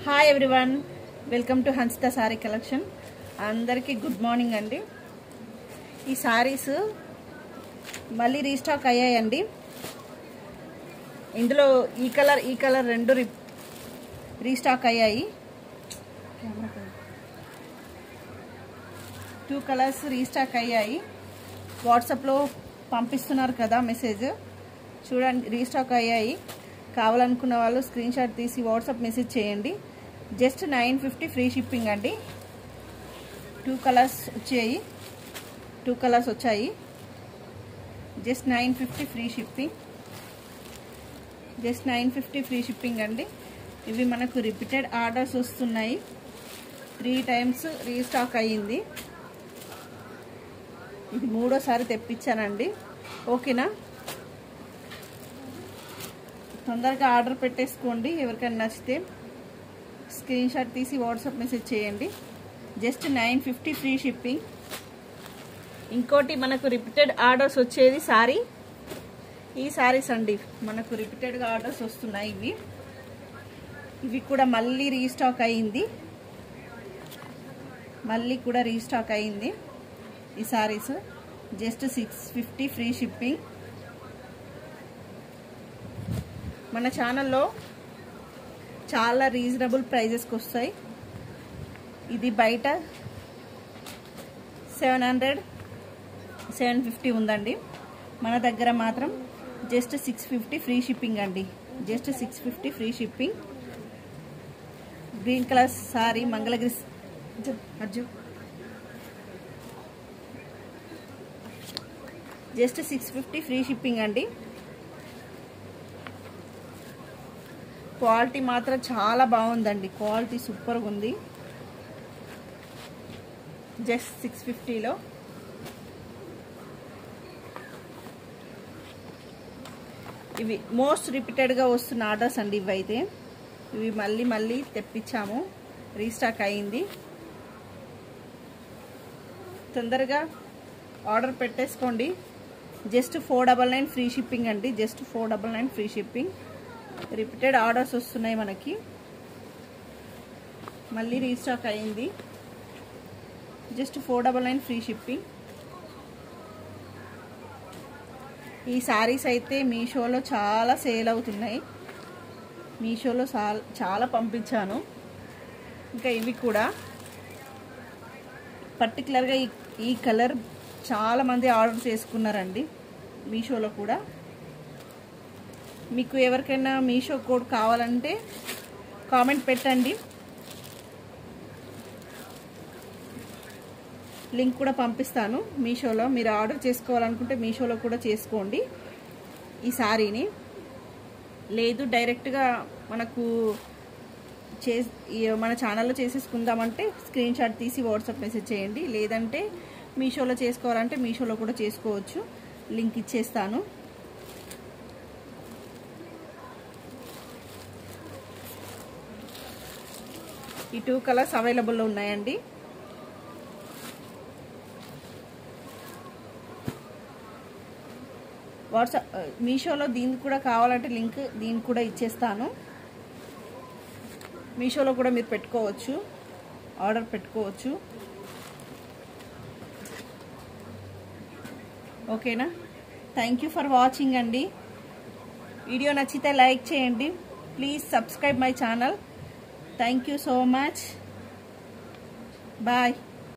Hi everyone, welcome to Hansitha sorry collection. అందరికీ good morning అండి. ఈ సారీస్ మళ్ళీ రీస్టాక్ అయ్యాయండి. ఇందులో ఈ కలర్ రెండు రీస్టాక్ అయ్యాయి. 2 కలర్స్ రీస్టాక్ అయ్యాయి. వాట్సాప్లో పంపిస్తున్నారు కదా మెసేజ్, చూడండి. రీస్టాక్ అయ్యాయి. కావాలనుకున్న వాళ్ళు స్క్రీన్ షాట్ తీసి వాట్సాప్ మెసేజ్ చేయండి. జస్ట్ 950 ఫ్రీ షిప్పింగ్ అండి. 2 కలర్స్ వచ్చాయి. Just 950 free shipping. Just 950 free shipping అండి. ఇవి మనకు రిపీటెడ్ ఆర్డర్స్ వస్తున్నాయి. 3 టైమ్స్ రీస్టాక్ అయ్యింది. ఇది 3వ తెప్పించానండి. ఓకేనా, తొందరగా ఆర్డర్ పెట్టేసుకోండి. ఎవరికైనా నచ్చితే స్క్రీన్ షాట్ తీసి వాట్సాప్ మెసేజ్ చేయండి. Just 950 free shipping. ఇంకోటి మనకు రిపీటెడ్ ఆర్డర్స్ వచ్చేది ఈ సారీస్ అండి. మనకు రిపీటెడ్గా ఆర్డర్స్ వస్తున్నాయి. ఇవి కూడా మళ్ళీ రీస్టాక్ అయ్యింది. ఈ సారీస్ జస్ట్ 650 ఫ్రీ షిప్పింగ్. మన ఛానల్లో చాలా రీజనబుల్ ప్రైజెస్కి వస్తాయి. ఇది బయట 700-750 ఉందండి. మన దగ్గర మాత్రం జస్ట్ 650 ఫ్రీ షిప్పింగ్ అండి. Just 650 free shipping. Green colour sorry Mangalagiri just 650 free shipping అండి. క్వాలిటీ మాత్రం చాలా బాగుందండి. క్వాలిటీ సూపర్గా ఉంది. జస్ట్ 650లో ఇవి మోస్ట్ రిపీటెడ్గా వస్తున్న ఆర్డర్స్ అండి. ఇవైతే ఇవి మళ్ళీ తెప్పించాము. రీస్టాక్ అయింది. తొందరగా ఆర్డర్ పెట్టేసుకోండి. జస్ట్ 499 ఫ్రీ షిప్పింగ్ అండి. Just 499 free shipping. Repeated orders వస్తున్నాయి మనకి. మళ్ళీ రీస్టాక్ అయింది. Just 499 free shipping. ఈ సారీస్ అయితే మీషోలో చాలా సేల్ అవుతున్నాయి. మీషోలో చాలా పంపించాను. ఇంకా ఇవి కూడా పర్టికులర్గా ఈ కలర్ చాలా మంది ఆర్డర్ చేసుకున్నారండి మీషోలో కూడా. మీకు ఎవరికైనా మీషో కోడ్ కావాలంటే కామెంట్ పెట్టండి. లింక్ కూడా పంపిస్తాను. మీషోలో మీరు ఆర్డర్ చేసుకోవాలనుకుంటే మీషోలో కూడా చేసుకోండి ఈ సారీని. లేదు డైరెక్ట్గా మన ఛానల్లో చేసేసుకుందామంటే స్క్రీన్ షాట్ తీసి వాట్సాప్ మెసేజ్ చేయండి. లేదంటే మీషోలో చేసుకోవాలంటే మీషోలో కూడా చేసుకోవచ్చు. లింక్ ఇచ్చేస్తాను. ఈ 2 కలర్స్ అవైలబుల్లో ఉన్నాయండి. వాట్సాప్ మీషోలో దీనికి కూడా కావాలంటే లింక్ దీనికి కూడా ఇచ్చేస్తాను. మీషోలో కూడా మీరు పెట్టుకోవచ్చు, ఆర్డర్ పెట్టుకోవచ్చు. ఓకేనా, థ్యాంక్ యూ ఫర్ వాచింగ్ అండి. వీడియో నచ్చితే లైక్ చేయండి. Please subscribe my channel. Thank you so much. Bye.